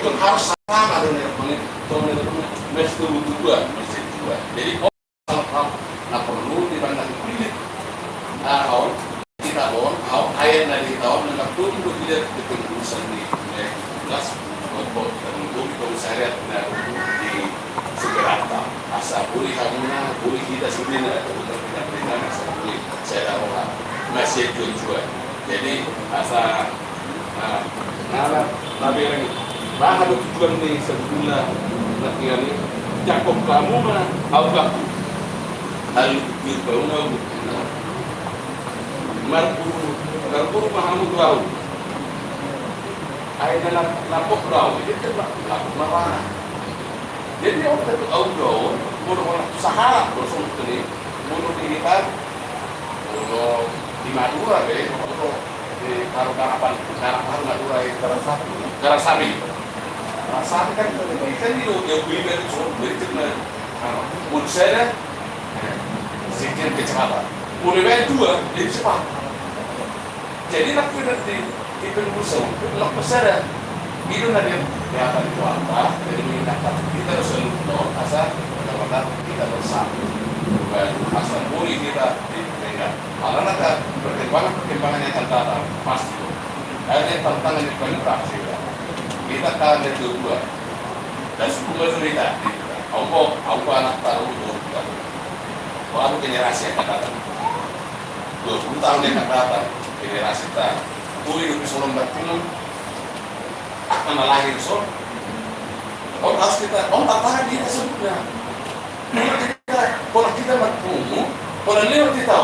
itu harus sama dengan masjid dua. Jadi nah perlu dibandang pilih kita air dari tahun dengan tunduk tidak kepengurusan di kelas untuk komisariat di Sukarata asal boleh kamuna boleh kita sebenarnya untuk tidak berikan asal boleh saya tahu masih tujuan jadi asal tapi yang bahan tujuan ini sebetulnya latihan ini cakup kamu mana awak hal berbangun Marpur Mahamud Rau akhirnya lapok Rau itu lapok Marwana jadi orang itu Rau orang Sahara bersama ini untuk dihitar untuk di Madura untuk di Karangarapan Madura Karasabi kan ikan itu yang beli dari Solo Munsada sekian kecamatan mulai dua jadi cepat jadi nak di pengusaha nak besar itu nanti yang akan dikuatkan jadi kita harus selalu asal kita bersama bukan asal boleh kita dipegang malah nanti perkembangan yang akan datang pasti ada tantangan yang paling praksi kita akan ada dua dan suku majoritas aku anak tahu baru generasi yang akan datang 20 tahun yang akan datang generasi kita boleh hidup di Solo Batingan akan lahir Solo harus kita tantangan dia sebutnya kalau kita bertemu kalau lewat kita